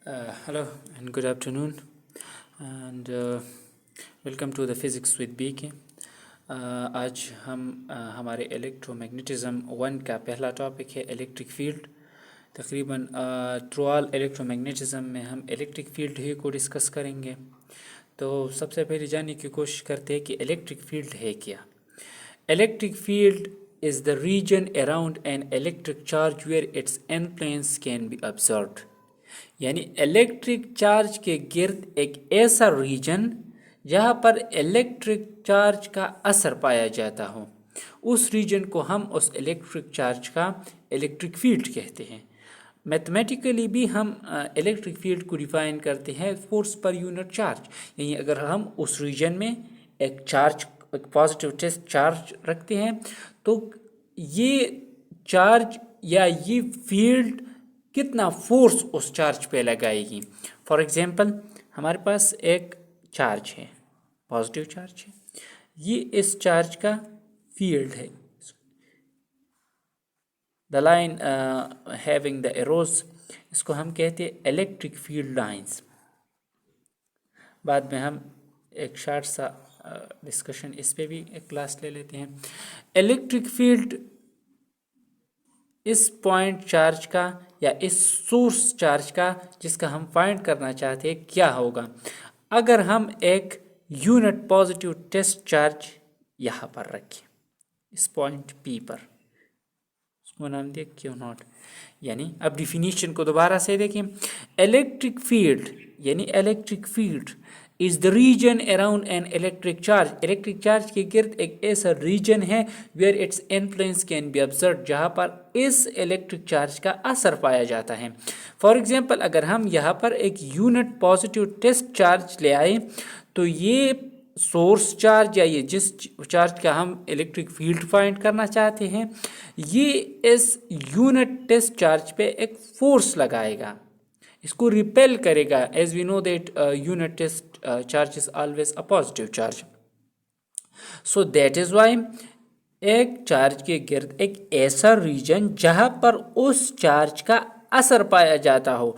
Hello and good afternoon, and welcome to the Physics with BK. आज हम हमारे electromagnetism one का पहला टॉपिक है इलेक्ट्रिक फील्ड। तकरीबन थ्रू ऑल इलेक्ट्रोमैग्नेटिज्म में हम इलेक्ट्रिक फील्ड ही को डिस्कस करेंगे। तो सबसे पहले जानने की कोशिश करते हैं कि इलेक्ट्रिक फील्ड है क्या। Electric field is the region around an electric charge where its influence can be observed। यानी इलेक्ट्रिक चार्ज के गिर्द एक ऐसा रीजन जहाँ पर इलेक्ट्रिक चार्ज का असर पाया जाता हो, उस रीजन को हम उस इलेक्ट्रिक चार्ज का इलेक्ट्रिक फील्ड कहते हैं। मैथमेटिकली भी हम इलेक्ट्रिक फील्ड को डिफाइन करते हैं फोर्स पर यूनिट चार्ज। यानी अगर हम उस रीजन में एक चार्ज, एक पॉजिटिव टेस्ट चार्ज रखते हैं, तो ये चार्ज या ये फील्ड कितना फोर्स उस चार्ज पे लगाएगी। फॉर एग्जांपल हमारे पास एक चार्ज है, पॉजिटिव चार्ज है, ये इस चार्ज का फील्ड है। The line having the arrows, इसको हम कहते हैं इलेक्ट्रिक फील्ड लाइंस। बाद में हम एक शॉर्ट सा डिस्कशन इस पे भी एक क्लास ले लेते हैं। इलेक्ट्रिक फील्ड इस पॉइंट चार्ज का या इस सोर्स चार्ज का जिसका हम फाइंड करना चाहते हैं क्या होगा अगर हम एक यूनिट पॉजिटिव टेस्ट चार्ज यहाँ पर रखें, इस पॉइंट पी पर, उसको नाम दिया क्यू नॉट। यानी अब डिफिनीशन को दोबारा से देखें। इलेक्ट्रिक फील्ड यानी electric field is the region around an electric charge. Electric charge के गिर्द एक ऐसा रीजन है where its influence can be observe, जहाँ पर इस इलेक्ट्रिक चार्ज का असर पाया जाता है। फॉर एग्जांपल अगर हम यहाँ पर एक यूनिट पॉजिटिव टेस्ट चार्ज ले आए, तो ये सोर्स चार्ज या ये जिस चार्ज का हम इलेक्ट्रिक फील्ड फाइंड करना चाहते हैं, ये इस यूनिट टेस्ट चार्ज पे एक फोर्स लगाएगा, इसको रिपेल करेगा। As we know that unit test charge is always a positive charge. So that is why एक चार्ज के गिर्द एक ऐसा रीजन जहां पर उस चार्ज का असर पाया जाता हो।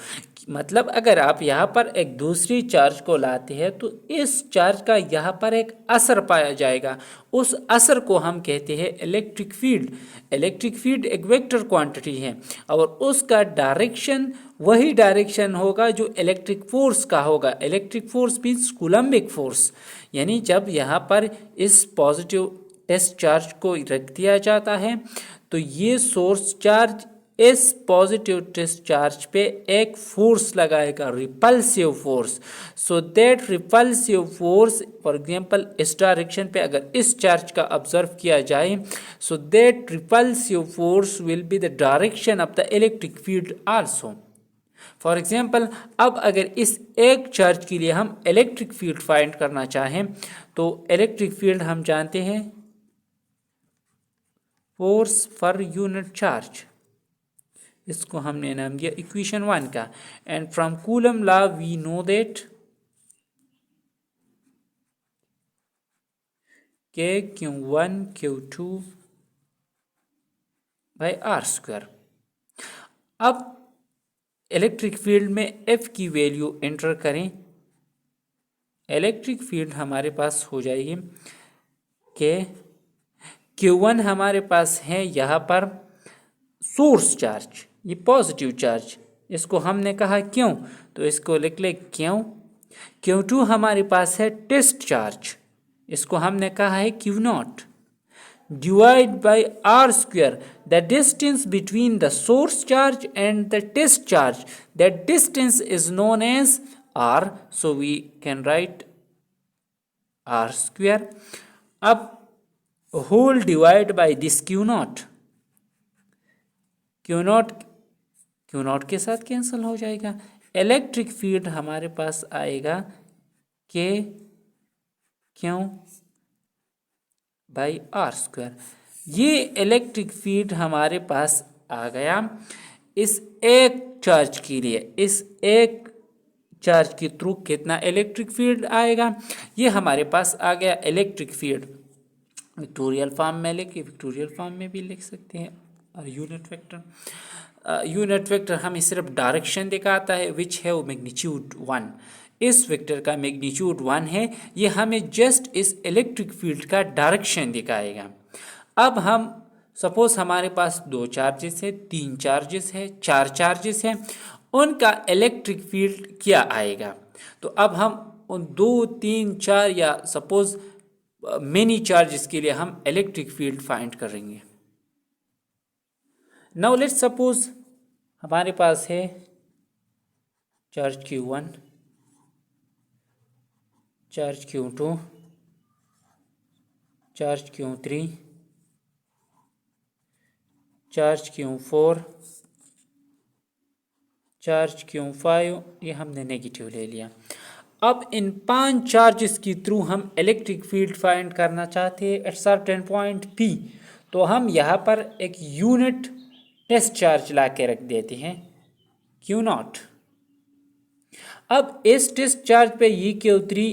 मतलब अगर आप यहाँ पर एक दूसरी चार्ज को लाते हैं, तो इस चार्ज का यहाँ पर एक असर पाया जाएगा, उस असर को हम कहते हैं इलेक्ट्रिक फील्ड। इलेक्ट्रिक फील्ड एक वेक्टर क्वांटिटी है और उसका डायरेक्शन वही डायरेक्शन होगा जो इलेक्ट्रिक फोर्स का होगा। Electric force means Coulombic force. यानी जब यहाँ पर इस पॉजिटिव टेस्ट चार्ज को रख दिया जाता है, तो ये सोर्स चार्ज इस पॉजिटिव टेस्ट चार्ज पे एक फोर्स लगाएगा, repulsive force. So that repulsive force, for example इस डायरेक्शन पे अगर इस चार्ज का ऑब्जर्व किया जाए, so that repulsive force will be the direction of the electric field also. For example अब अगर इस एक चार्ज के लिए हम इलेक्ट्रिक फील्ड फाइंड करना चाहें, तो इलेक्ट्रिक फील्ड हम जानते हैं फोर्स पर यूनिट चार्ज, इसको हमने नाम दिया इक्वेशन 1 का। And from Coulomb law we know that K Q1 Q2 by are square. अब इलेक्ट्रिक फील्ड में F की वैल्यू एंटर करें, इलेक्ट्रिक फील्ड हमारे पास हो जाएगी के Q1 हमारे पास है यहाँ पर सोर्स चार्ज, ये पॉजिटिव चार्ज, इसको हमने कहा क्यों, तो इसको लिख ले क्यों। Q2 हमारे पास है टेस्ट चार्ज, इसको हमने कहा है Q naught, divide by are square, the distance between the source charge and the test charge, that distance is known as r, so we can write r square. अब whole divide by this Q naught, Q naught के साथ cancel हो जाएगा। Electric field हमारे पास आएगा के Q by are square. ये electric field हमारे पास आ गया इस एक चार्ज के लिए। इस एक चार्ज के थ्रू कितना इलेक्ट्रिक फील्ड आएगा, ये हमारे पास आ गया इलेक्ट्रिक फील्ड। विक्टोरियल फॉर्म में लिख, विक्टोरियल फॉर्म में भी लिख सकते हैं और यूनिट वेक्टर। यूनिट वेक्टर हमें सिर्फ डायरेक्शन दिखाता है विच हैव मैग्नीट्यूड 1। इस वेक्टर का मैग्नीट्यूड 1 है, ये हमें जस्ट इस इलेक्ट्रिक फील्ड का डायरेक्शन दिखाएगा। अब हम सपोज हमारे पास 2 चार्जेस है, 3 चार्जेस है, 4 चार्जेस है, उनका इलेक्ट्रिक फील्ड क्या आएगा। तो अब हम उन 2, 3, 4 या सपोज मेनी चार्जेस के लिए हम इलेक्ट्रिक फील्ड फाइंड करेंगे। नाउ लेट्स सपोज हमारे पास है charge Q1, charge Q2, charge Q3, charge Q4, charge Q5, ये हमने नेगेटिव ले लिया। अब इन 5 चार्जेस के थ्रू हम इलेक्ट्रिक फील्ड फाइंड करना चाहते हैं एट सर्टेन पॉइंट P। तो हम यहाँ पर एक यूनिट टेस्ट चार्ज ला के रख देते हैं Q0। अब इस टेस्ट चार्ज पे ये Q3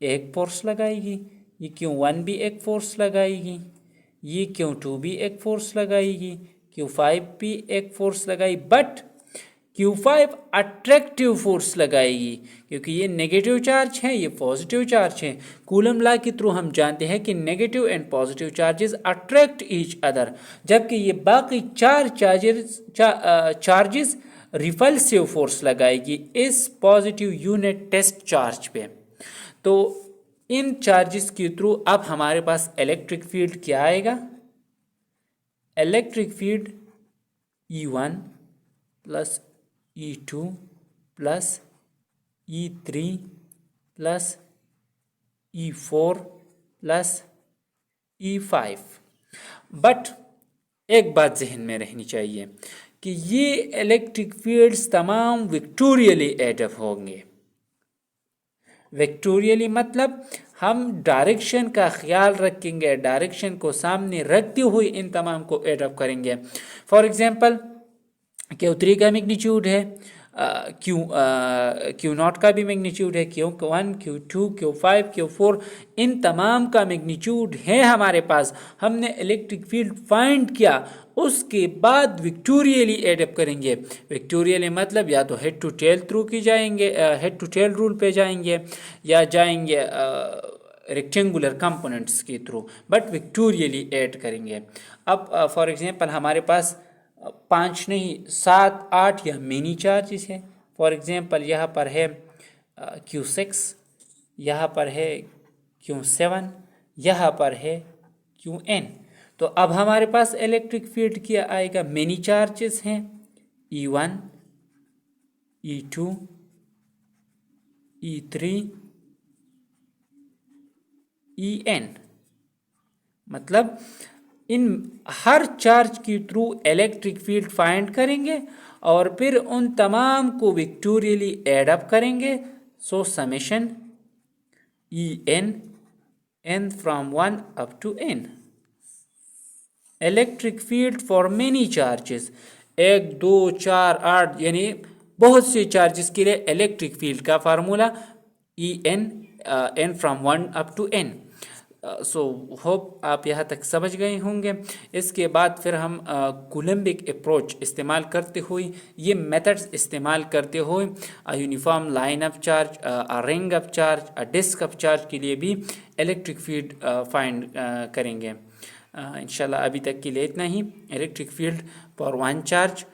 एक फोर्स लगाएगी, ये Q1 भी एक फोर्स लगाएगी, ये Q2 भी एक फोर्स लगाएगी, Q5 भी एक फोर्स लगाई, बट Q5 अट्रैक्टिव फोर्स लगाएगी क्योंकि ये नेगेटिव चार्ज है, ये पॉजिटिव चार्ज है। कूलम लॉ के थ्रू हम जानते हैं कि negative and positive charges attract each other, जबकि ये बाकी 4 चार्जेस रिपल्सिव फोर्स लगाएगी इस पॉजिटिव यूनिट टेस्ट चार्ज पे। तो इन चार्जेस के थ्रू अब हमारे पास इलेक्ट्रिक फील्ड क्या आएगा, electric field E1 plus E2 plus E3 plus E4 plus E5। But एक बात जहन में रहनी चाहिए कि ये इलेक्ट्रिक फील्ड्स तमाम विक्टोरियली एडअप होंगे। विक्टोरियली मतलब हम डायरेक्शन का ख्याल रखेंगे, डायरेक्शन को सामने रखते हुए इन तमाम को एडअप करेंगे। फॉर एग्जांपल Q3 का मैग्नीट्यूड है, Q0 का भी मैग्नीट्यूड है, Q1, Q2, Q5, Q4, इन तमाम का मैग्नीट्यूड है हमारे पास। हमने इलेक्ट्रिक फील्ड फाइंड किया, उसके बाद विक्टोरियली एडअप करेंगे। विक्टोरियली मतलब या तो हेड टू टेल थ्रू की जाएंगे, हेड टू टेल रूल पे जाएंगे, या जाएंगे रेक्टेंगुलर कंपोनेंट्स के थ्रू, बट विक्टोरियली ऐड करेंगे। अब फॉर एग्जांपल हमारे पास 5 नहीं 7, 8 या मेनी चार्जेस है। फॉर एग्जांपल यहाँ पर है Q6, यहाँ पर है Q7, यहाँ पर है Qn। तो अब हमारे पास इलेक्ट्रिक फील्ड क्या आएगा, मेनी चार्जेस हैं E1, E2, E3, En। मतलब इन हर चार्ज के थ्रू इलेक्ट्रिक फील्ड फाइंड करेंगे और फिर उन तमाम को विक्टोरियली एड अप करेंगे। So summation En from 1 up to n। Electric field for many charges, 1, 2, 4, 8 यानी बहुत से चार्जेस के लिए इलेक्ट्रिक फील्ड का formula En from 1 up to n। So hope आप यहाँ तक समझ गए होंगे। इसके बाद फिर हम कूलम्बिक अप्रोच इस्तेमाल करते हुए, ये मेथड्स इस्तेमाल करते हुए uniform line of charge, ring of charge, disc of charge के लिए भी इलेक्ट्रिक फील्ड फाइंड करेंगे। इंशाल्लाह अभी तक के लिए इतना ही। Electric field for 1 charge